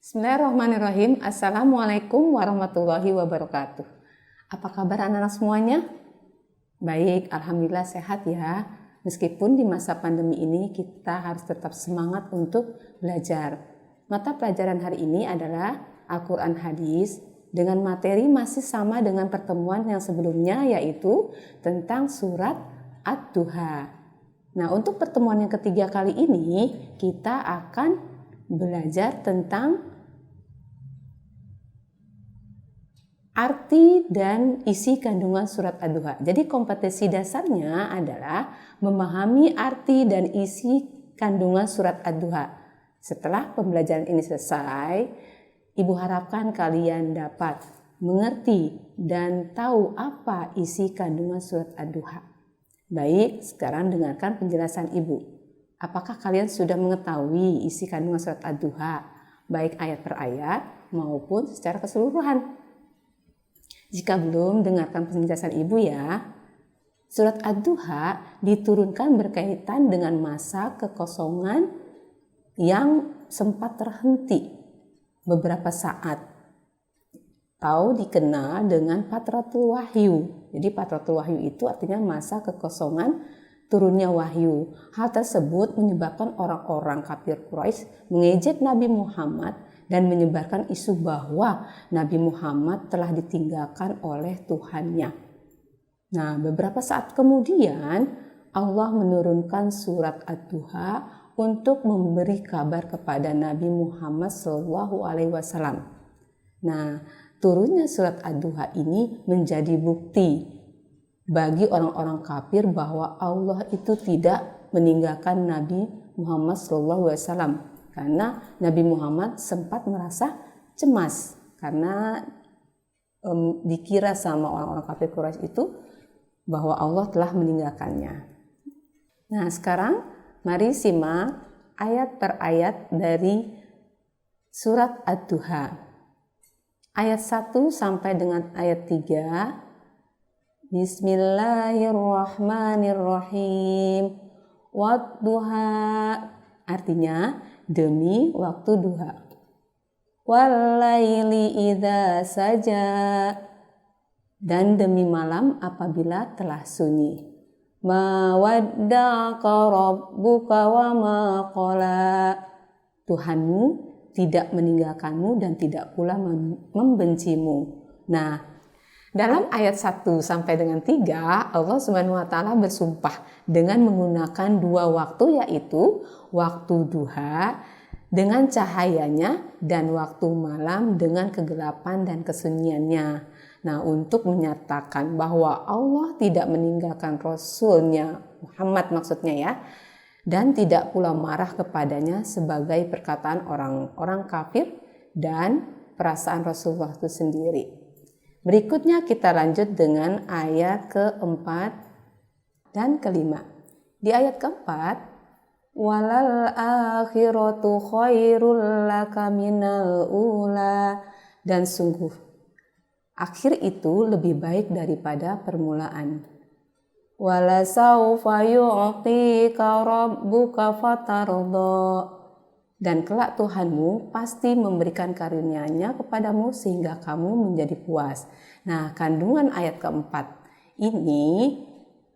Bismillahirrahmanirrahim. Assalamualaikum warahmatullahi wabarakatuh. Apa kabar anak-anak semuanya? Baik, alhamdulillah sehat ya. Meskipun di masa pandemi ini kita harus tetap semangat untuk belajar. Mata pelajaran hari ini adalah Al-Quran Hadis dengan materi masih sama dengan pertemuan yang sebelumnya, yaitu tentang surat Ad-Duha. Nah, untuk pertemuan yang ketiga kali ini kita akan belajar tentang arti dan isi kandungan surat Ad-Duha. Jadi kompetensi dasarnya adalah memahami arti dan isi kandungan surat Ad-Duha. Setelah pembelajaran ini selesai, Ibu harapkan kalian dapat mengerti dan tahu apa isi kandungan surat Ad-Duha. Baik, sekarang dengarkan penjelasan Ibu. Apakah kalian sudah mengetahui isi kandungan surat Ad-Duha, baik ayat per ayat maupun secara keseluruhan? Jika belum, dengarkan penjelasan Ibu ya. Surat Ad-Duha diturunkan berkaitan dengan masa kekosongan yang sempat terhenti beberapa saat, atau dikenal dengan Fatratul Wahyu. Jadi Fatratul Wahyu itu artinya masa kekosongan turunnya wahyu. Hal tersebut menyebabkan orang-orang kafir Quraisy mengejek Nabi Muhammad dan menyebarkan isu bahwa Nabi Muhammad telah ditinggalkan oleh Tuhannya. Nah, beberapa saat kemudian Allah menurunkan surat Ad-Duha untuk memberi kabar kepada Nabi Muhammad SAW. Nah, turunnya surat Ad-Duha ini menjadi bukti bagi orang-orang kafir bahwa Allah itu tidak meninggalkan Nabi Muhammad SAW, karena Nabi Muhammad sempat merasa cemas karena dikira sama orang-orang kafir Quraisy itu bahwa Allah telah meninggalkannya. Nah, sekarang mari simak ayat per ayat dari surat Ad-Duha. Ayat 1 sampai dengan ayat 3. Bismillahirrahmanirrahim. Wadduha, artinya demi waktu duha. Wallaili idza saja, dan demi malam apabila telah sunyi. Ma wadda'aka rabbuka wa ma qala, Tuhanmu tidak meninggalkanmu dan tidak pula membencimu. Nah, dalam ayat 1 sampai dengan 3, Allah Subhanahu wa taala bersumpah dengan menggunakan dua waktu, yaitu waktu duha dengan cahayanya dan waktu malam dengan kegelapan dan kesunyiannya. Nah, untuk menyatakan bahwa Allah tidak meninggalkan Rasulnya Muhammad maksudnya ya, dan tidak pula marah kepadanya sebagai perkataan orang-orang kafir dan perasaan Rasulullah itu sendiri. Berikutnya kita lanjut dengan ayat keempat dan kelima. Di ayat keempat, walal akhiratu khairul laka minal ula, dan sungguh akhir itu lebih baik daripada permulaan. Wala saufa yu'tika rabbuka fatarda, dan kelak Tuhanmu pasti memberikan karunia-Nya kepadamu sehingga kamu menjadi puas. Nah, kandungan ayat keempat ini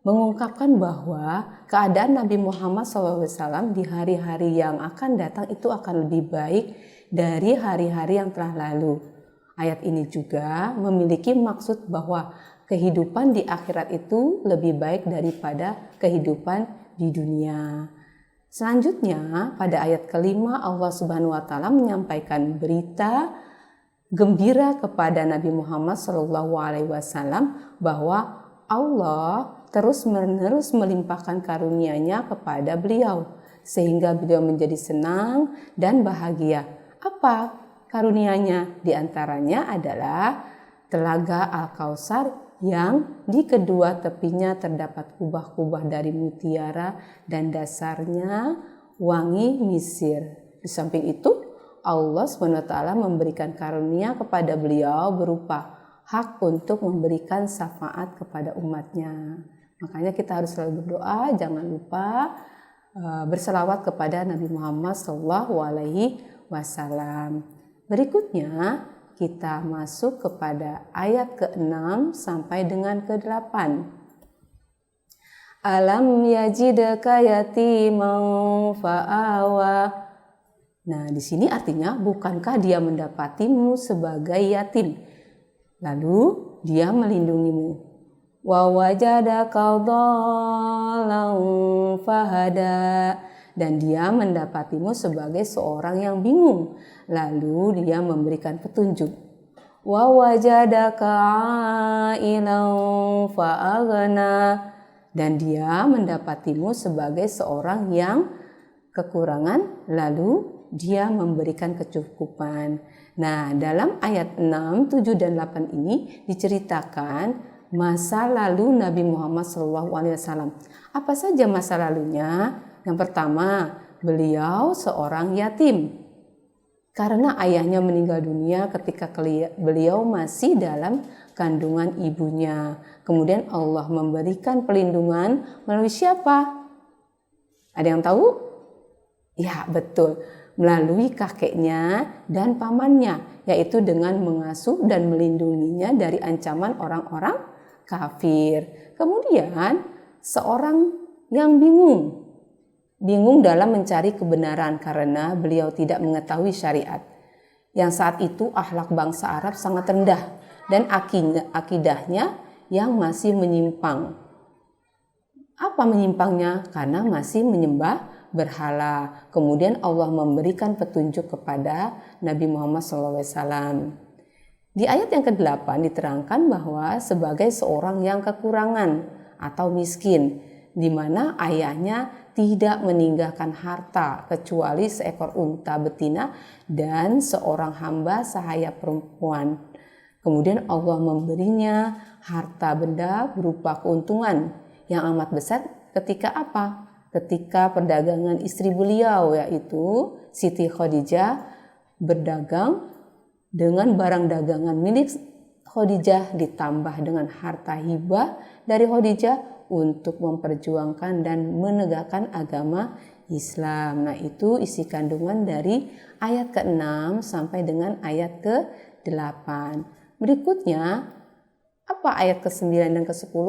mengungkapkan bahwa keadaan Nabi Muhammad SAW di hari-hari yang akan datang itu akan lebih baik dari hari-hari yang telah lalu. Ayat ini juga memiliki maksud bahwa kehidupan di akhirat itu lebih baik daripada kehidupan di dunia. Selanjutnya, pada ayat kelima Allah Subhanahu wa taala menyampaikan berita gembira kepada Nabi Muhammad SAW bahwa Allah terus-menerus melimpahkan karunia-Nya kepada beliau sehingga beliau menjadi senang dan bahagia. Apa karunia-Nya? Di antaranya adalah Telaga Al-Kautsar yang di kedua tepinya terdapat kubah-kubah dari mutiara dan dasarnya wangi misir. Di samping itu, Allah SWT memberikan karunia kepada beliau berupa hak untuk memberikan syafaat kepada umatnya. Makanya kita harus selalu berdoa, jangan lupa berselawat kepada Nabi Muhammad SAW. Berikutnya kita masuk kepada ayat ke-6 sampai dengan ke-8. Alam yajidka yatiman fa'awa. Nah, di sini artinya bukankah dia mendapatimu sebagai yatim, lalu dia melindungimu. Wa wajadaka dhalan fahada, dan dia mendapatimu sebagai seorang yang bingung, lalu dia memberikan petunjuk. Wa wajadaka ailan fa'aghna, dan dia mendapatimu sebagai seorang yang kekurangan, lalu dia memberikan kecukupan. Nah, dalam ayat 6, 7, dan 8 ini diceritakan masa lalu Nabi Muhammad SAW. Apa saja masa lalunya? Yang pertama, beliau seorang yatim karena ayahnya meninggal dunia ketika beliau masih dalam kandungan ibunya. Kemudian Allah memberikan pelindungan melalui siapa? Ada yang tahu? Ya, betul. Melalui kakeknya dan pamannya, yaitu dengan mengasuh dan melindunginya dari ancaman orang-orang kafir. Kemudian seorang yang bingung dalam mencari kebenaran karena beliau tidak mengetahui syariat. Yang saat itu akhlak bangsa Arab sangat rendah dan akidahnya yang masih menyimpang. Apa menyimpangnya? Karena masih menyembah berhala. Kemudian Allah memberikan petunjuk kepada Nabi Muhammad SAW. Di ayat yang ke-8 diterangkan bahwa sebagai seorang yang kekurangan atau miskin, di mana ayahnya tidak meninggalkan harta kecuali seekor unta betina dan seorang hamba sahaya perempuan. Kemudian Allah memberinya harta benda berupa keuntungan yang amat besar ketika apa? Ketika perdagangan istri beliau, yaitu Siti Khadijah, berdagang dengan barang dagangan milik Khadijah ditambah dengan harta hibah dari Khadijah untuk memperjuangkan dan menegakkan agama Islam. Nah, itu isi kandungan dari ayat ke-6 sampai dengan ayat ke-8. Berikutnya, apa ayat ke-9 dan ke-10?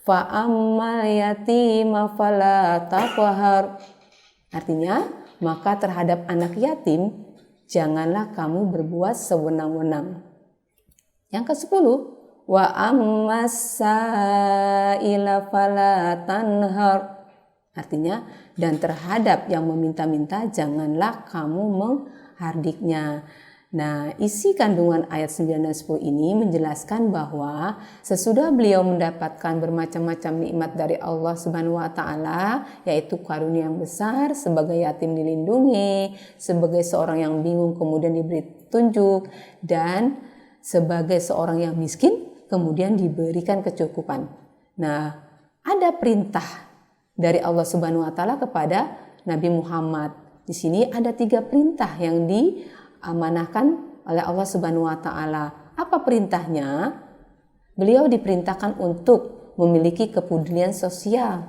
Fa'ammal yatima fala taqhar. Artinya, maka terhadap anak yatim janganlah kamu berbuat sewenang-wenang. Yang ke-10, wa ammas sa'ila fala tanhar. Artinya, dan terhadap yang meminta-minta janganlah kamu menghardiknya. Nah, isi kandungan ayat 9 dan 10 ini menjelaskan bahwa sesudah beliau mendapatkan bermacam-macam nikmat dari Allah Subhanahu wa taala, yaitu karunia yang besar, sebagai yatim dilindungi, sebagai seorang yang bingung kemudian diberi petunjuk, dan sebagai seorang yang miskin kemudian diberikan kecukupan. Nah, ada perintah dari Allah Subhanahu wa taala kepada Nabi Muhammad. Di sini ada 3 perintah yang diamanahkan oleh Allah Subhanahu wa taala. Apa perintahnya? Beliau diperintahkan untuk memiliki kepedulian sosial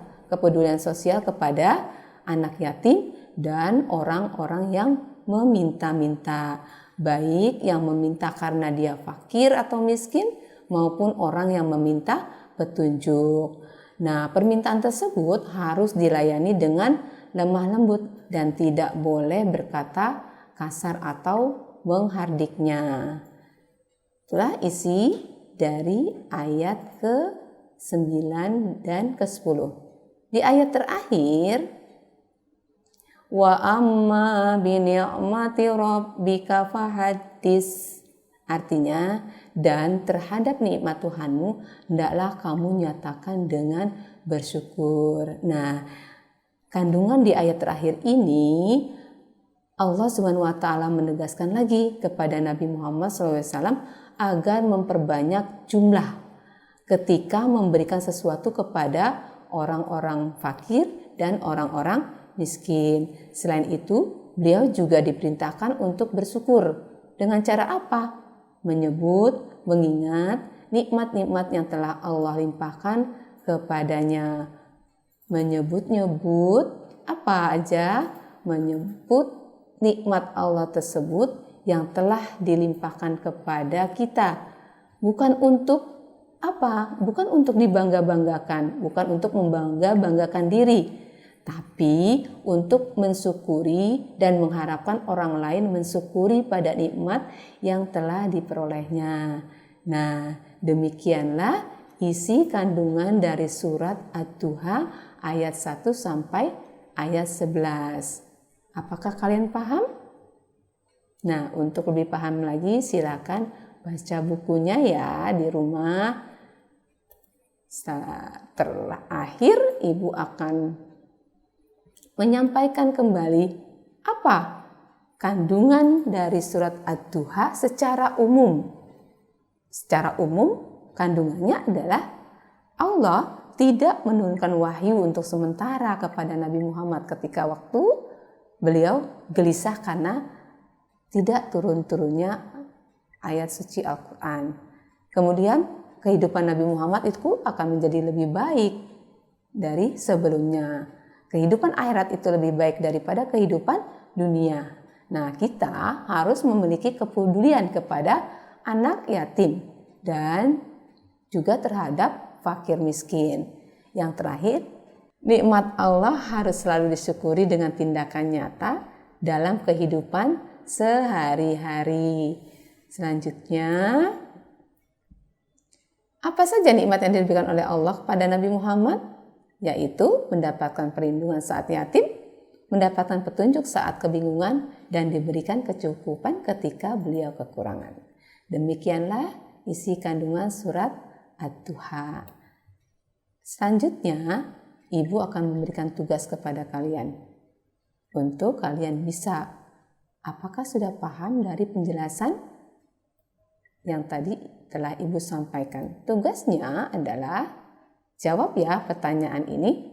kepada anak yatim dan orang-orang yang meminta-minta, baik yang meminta karena dia fakir atau miskin maupun orang yang meminta petunjuk. Nah, permintaan tersebut harus dilayani dengan lemah lembut dan tidak boleh berkata kasar atau menghardiknya. Itulah isi dari ayat ke-9 dan ke-10. Di ayat terakhir, wa amma bi ni'mati rabbika fahaddis. Artinya, dan terhadap nikmat Tuhanmu hendaklah kamu nyatakan dengan bersyukur. Nah, kandungan di ayat terakhir ini Allah Subhanahu wa taala menegaskan lagi kepada Nabi Muhammad SAW agar memperbanyak jumlah ketika memberikan sesuatu kepada orang-orang fakir dan orang-orang miskin. Selain itu, beliau juga diperintahkan untuk bersyukur. Dengan cara apa? Menyebut, mengingat nikmat-nikmat yang telah Allah limpahkan kepadanya. Menyebut-nyebut apa aja? Menyebut nikmat Allah tersebut yang telah dilimpahkan kepada kita. Bukan untuk apa? Bukan untuk dibangga-banggakan, bukan untuk membangga-banggakan diri, tapi untuk mensyukuri dan mengharapkan orang lain mensyukuri pada nikmat yang telah diperolehnya. Nah, demikianlah isi kandungan dari surat Ad-Duha ayat 1 sampai ayat 11. Apakah kalian paham? Nah, untuk lebih paham lagi silakan baca bukunya ya di rumah. Setelah akhir Ibu akan menyampaikan kembali apa kandungan dari surat Ad-Duha secara umum. Secara umum kandungannya adalah Allah tidak menurunkan wahyu untuk sementara kepada Nabi Muhammad ketika waktu beliau gelisah karena tidak turun-turunnya ayat suci Al-Quran. Kemudian kehidupan Nabi Muhammad itu akan menjadi lebih baik dari sebelumnya. Kehidupan akhirat itu lebih baik daripada kehidupan dunia. Nah, kita harus memiliki kepedulian kepada anak yatim dan juga terhadap fakir miskin. Yang terakhir, nikmat Allah harus selalu disyukuri dengan tindakan nyata dalam kehidupan sehari-hari. Selanjutnya, apa saja nikmat yang diberikan oleh Allah kepada Nabi Muhammad? Yaitu mendapatkan perlindungan saat yatim, mendapatkan petunjuk saat kebingungan, dan diberikan kecukupan ketika beliau kekurangan. Demikianlah isi kandungan surat Ad-Duha. Selanjutnya, Ibu akan memberikan tugas kepada kalian untuk kalian bisa, apakah sudah paham dari penjelasan yang tadi telah Ibu sampaikan? Tugasnya adalah jawab ya pertanyaan ini.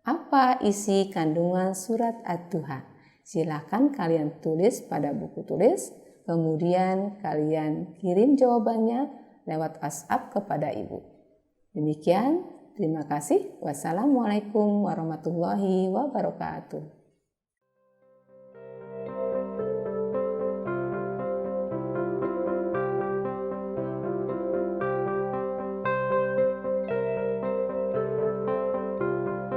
Apa isi kandungan surat Ad-Duha? Silakan kalian tulis pada buku tulis, kemudian kalian kirim jawabannya lewat WhatsApp kepada Ibu. Demikian, terima kasih. Wassalamualaikum warahmatullahi wabarakatuh.